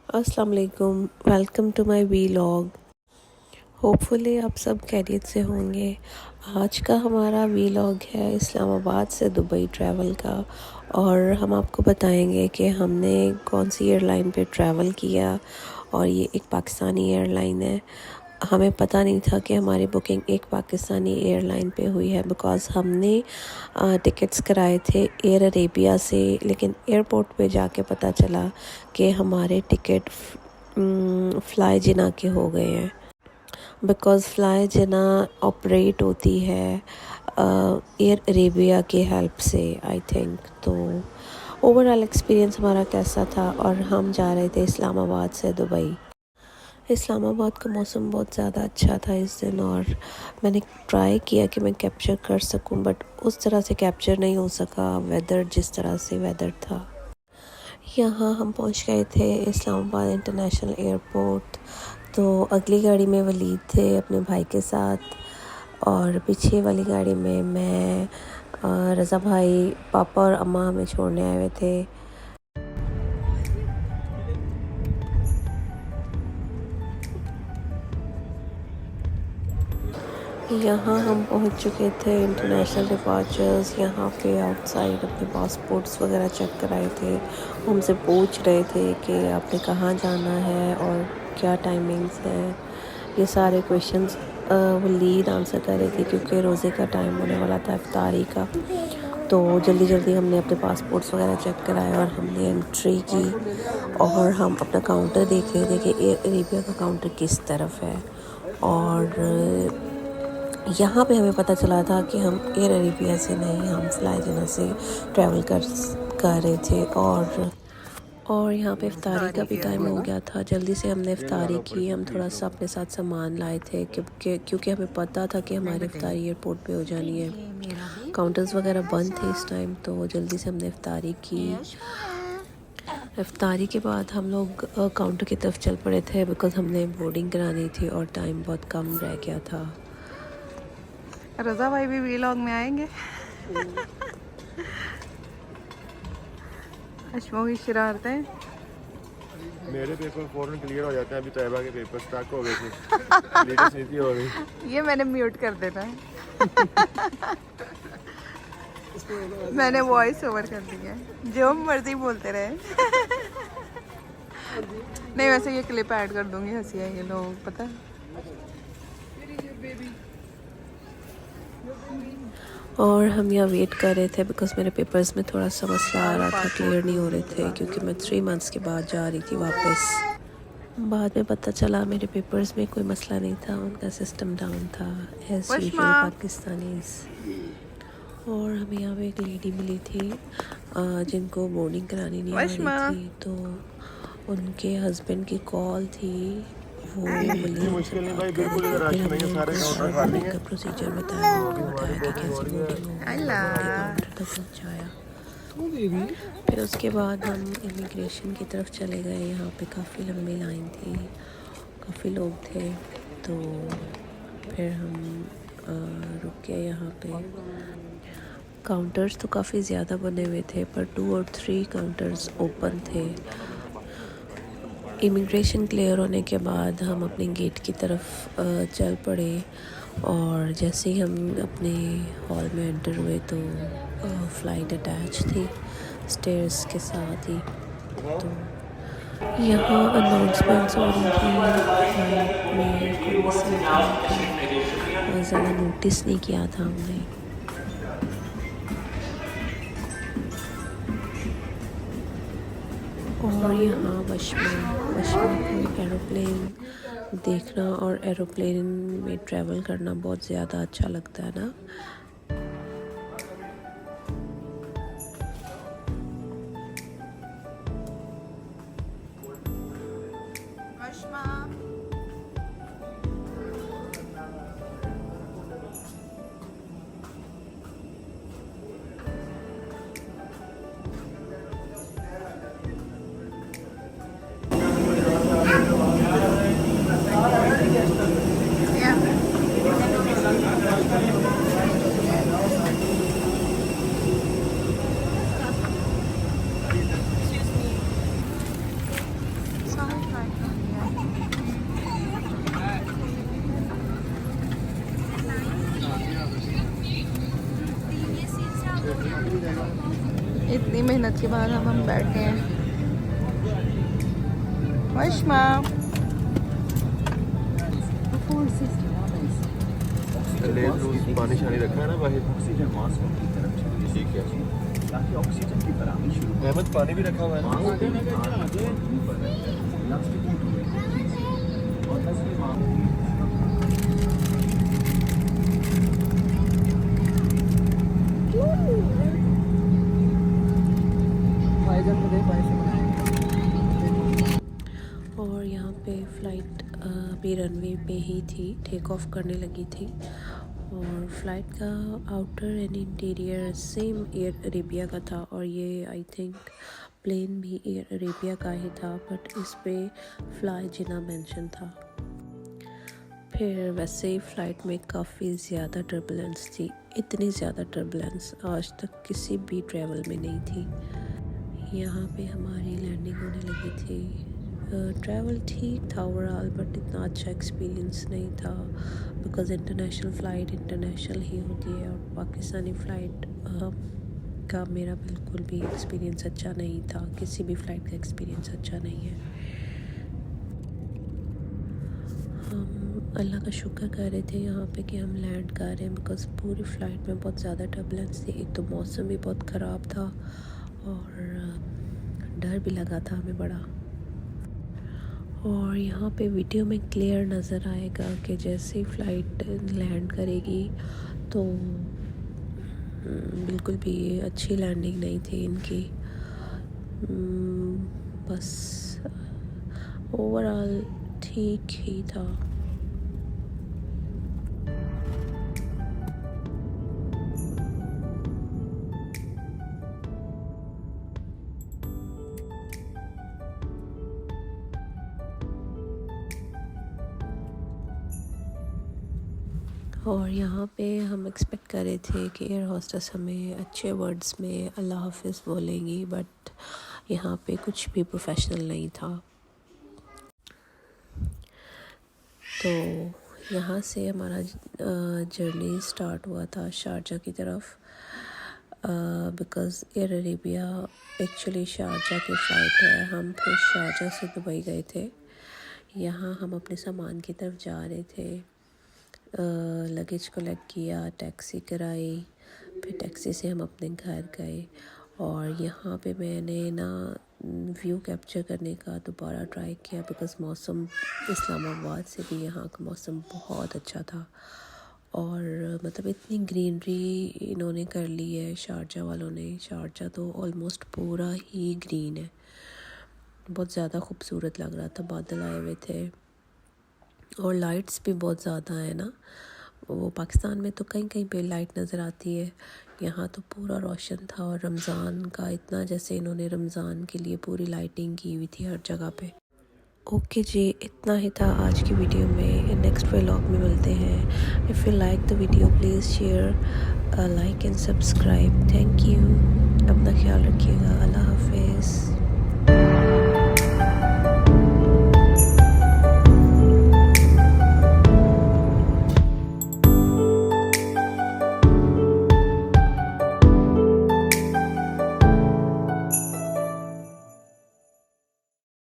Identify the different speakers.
Speaker 1: अस्सलाम वालेकुम, welcome to my vlog. Hopefully आप सब खैरियत से होंगे। आज का हमारा वीलॉग है इस्लामाबाद से दुबई ट्रैवल का, और हम आपको बताएंगे कि हमने कौन सी एयरलाइन पे ट्रैवल किया। और ये एक पाकिस्तानी एयरलाइन है। हमें पता नहीं था कि हमारी बुकिंग एक पाकिस्तानी एयरलाइन पे हुई है, बिकॉज़ हमने टिकट्स कराए थे एयर अरेबिया से, लेकिन एयरपोर्ट पे जाके पता चला कि हमारे टिकट फ़्लाई जिना के हो गए हैं। बिकॉज़ फ़्लाई जिना ऑपरेट होती है एयर अरेबिया की हेल्प से, आई थिंक। तो ओवरऑल एक्सपीरियंस हमारा कैसा था, और हम जा रहे थे इस्लामाबाद से दुबई। इस्लामाबाद का मौसम बहुत ज़्यादा अच्छा था इस दिन, और मैंने ट्राई किया कि मैं कैप्चर कर सकूं, बट उस तरह से कैप्चर नहीं हो सका वेदर, जिस तरह से वेदर था। यहाँ हम पहुँच गए थे इस्लामाबाद इंटरनेशनल एयरपोर्ट। तो अगली गाड़ी में वलीद थे अपने भाई के साथ, और पीछे वाली गाड़ी में मैं, रज़ा भाई, पापा और अम्मा हमें छोड़ने आए हुए थे। यहाँ हम पहुँच चुके थे इंटरनेशनल डिपार्चर्स। यहाँ पे आउटसाइड अपने पासपोर्ट्स वगैरह चेक कराए थे। हमसे पूछ रहे थे कि आपने कहाँ जाना है और क्या टाइमिंग्स हैं। ये सारे क्वेश्चंस वलीद आंसर कर रही थी, क्योंकि रोज़े का टाइम होने वाला था इफ्तारी का। तो जल्दी जल्दी हमने अपने पासपोर्ट्स वगैरह चेक कराए और हमने एंट्री की, और हम अपना काउंटर देख रहे थे कि एयर अरेबिया का काउंटर किस तरफ है। और यहाँ पे हमें पता चला था कि हम एयर अरेबिया से नहीं, हम फ्लाई जिना से ट्रैवल कर रहे थे। और यहाँ पे इफ्तारी का भी टाइम हो गया था। जल्दी से हमने इफ्तारी की। हम थोड़ा सा अपने साथ सामान लाए थे, क्योंकि हमें पता था कि हमारी इफ्तारी एयरपोर्ट पे हो जानी है। काउंटर्स वगैरह बंद थे इस टाइम, तो जल्दी से हमने इफ्तारी की। इफ्तारी के बाद हम लोग काउंटर की तरफ चल पड़े थे, बिकॉज़ हमने बोर्डिंग करानी थी और टाइम बहुत कम रह गया था।
Speaker 2: रज़ा भाई भी वीलॉग में आएंगे। अशमो की शरारतें।
Speaker 3: मेरे पेपर फौरन क्लियर हो जाते हैं। अभी तैयबा के पेपर स्टक हो गए थे। लीडर्स नीति हो गई।
Speaker 2: ये मैंने म्यूट कर देना है। मैंने वॉइस ओवर कर दी है, जो मर्जी बोलते रहे। नहीं, वैसे ये क्लिप ऐड कर दूंगी। हंसी है ये लोग, पता है।
Speaker 1: और हम यहाँ वेट कर रहे थे, बिकॉज़ मेरे पेपर्स में थोड़ा सा मसला आ रहा था, क्लियर नहीं हो रहे थे, क्योंकि मैं 3 मंथ्स के बाद जा रही थी वापस। बाद में पता चला मेरे पेपर्स में कोई मसला नहीं था, उनका सिस्टम डाउन था, एज़ यूजुअल पाकिस्तानीज़। और हमें यहाँ पे एक लेडी मिली थी जिनको बोर्डिंग करानी नहीं आ रही थी, तो उनके हस्बैंड की कॉल थी। वो वलीद से बात कर रहे थे, फिर हमने उनको सारा बोर्डिंग का प्रोसीजर बताया, उनको बताया कि कैसे बोर्डिंग होगी, काउंटर तक पहुँचाया। फिर उसके बाद हम इमिग्रेशन की तरफ चले गए। यहाँ पे काफ़ी लंबी लाइन थी, काफ़ी लोग थे, तो फिर हम रुक गए यहाँ पे। काउंटर्स तो काफ़ी ज़्यादा बने हुए थे, पर 2 और 3 काउंटर्स ओपन थे। इमिग्रेशन क्लियर होने के बाद हम अपने गेट की तरफ चल पड़े, और जैसे ही हम अपने हॉल में एंटर हुए तो फ़्लाइट अटैच थी स्टेयर्स के साथ ही। तो यहाँ अनाउंसमेंट्स हो रही थी फ्लाइट में कोई मिसिंग था, ज़्यादा नोटिस नहीं किया था हमने। और यहाँ वशमा को एरोप्लेन देखना और एरोप्लेन में ट्रैवल करना बहुत ज़्यादा अच्छा लगता है ना।
Speaker 2: इतनी मेहनत के बाद हम बैठे हैं। वशमा
Speaker 3: पानी शानी रखा है ना बाहर।
Speaker 4: ऑक्सीजन मास्क की तरफ चलिए
Speaker 3: ठीक है
Speaker 4: ताकि ऑक्सीजन की फराहमी शुरू हो।
Speaker 3: अहमद पानी भी रखा हुआ है ना।
Speaker 4: और नस्ली
Speaker 1: और यहाँ पे फ़्लाइट अभी रनवे पे ही थी, टेक ऑफ करने लगी थी। और फ़्लाइट का outer and interior same air Arabia का था, और ये आई थिंक प्लेन भी एयर अरेबिया का ही था, बट इस पे फ्लाई जिना मेंशन था। फिर वैसे ही फ़्लाइट में काफ़ी ज़्यादा टर्बुलेंस थी, इतनी ज़्यादा टर्बुलेंस आज तक किसी भी ट्रैवल में नहीं थी। यहाँ पे हमारी लैंडिंग होने लगी थी। ट्रैवल ठीक था ओवरऑल, बट इतना अच्छा एक्सपीरियंस नहीं था, बिकॉज़ इंटरनेशनल फ़्लाइट इंटरनेशनल ही होती है, और पाकिस्तानी फ़्लाइट का मेरा बिल्कुल भी एक्सपीरियंस अच्छा नहीं था। किसी भी फ़्लाइट का एक्सपीरियंस अच्छा नहीं है। हम अल्लाह का शुक्र कर रहे थे यहाँ पे कि हम लैंड कर रहे हैं, बिकॉज़ पूरी फ़्लाइट में बहुत ज़्यादा टर्बुलेंस थी। एक तो मौसम भी बहुत ख़राब था, और डर भी लगा था हमें बड़ा। और यहाँ पे वीडियो में क्लियर नज़र आएगा कि जैसे ही फ़्लाइट लैंड करेगी तो बिल्कुल भी अच्छी लैंडिंग नहीं थी इनकी। बस ओवरऑल ठीक ही था। और यहाँ पे हम एक्सपेक्ट कर रहे थे कि एयर होस्टेस हमें अच्छे वर्ड्स में अल्लाह हाफ़िज़ बोलेंगी, बट यहाँ पे कुछ भी प्रोफेशनल नहीं था। तो यहाँ से हमारा जर्नी स्टार्ट हुआ था शारजा की तरफ, because air Arabia actually Sharjah की फ़्लाइट है। हम फिर शारजा से दुबई गए थे। यहाँ हम अपने सामान की तरफ जा रहे थे। लगेज कलेक्ट किया, टैक्सी कराई, फिर टैक्सी से हम अपने घर गए। और यहाँ पे मैंने ना व्यू कैप्चर करने का दोबारा ट्राई किया, बिकॉज़ मौसम इस्लामाबाद से भी यहाँ का मौसम बहुत अच्छा था, और मतलब इतनी ग्रीनरी इन्होंने कर ली है शारजा वालों ने। शारजा तो ऑलमोस्ट पूरा ही ग्रीन है, बहुत ज़्यादा खूबसूरत लग रहा था। बादल आए हुए थे और लाइट्स भी बहुत ज़्यादा है ना। वो पाकिस्तान में तो कहीं कहीं पे लाइट नज़र आती है, यहाँ तो पूरा रोशन था। और रमज़ान का इतना, जैसे इन्होंने रमज़ान के लिए पूरी लाइटिंग की हुई थी हर जगह पे। ओके जी, इतना ही था आज की वीडियो में। नेक्स्ट व्लॉग में मिलते हैं। If you like the video please share, like and subscribe. Thank you. अपना ख्याल रखिएगा। अल्लाह हाफिज़।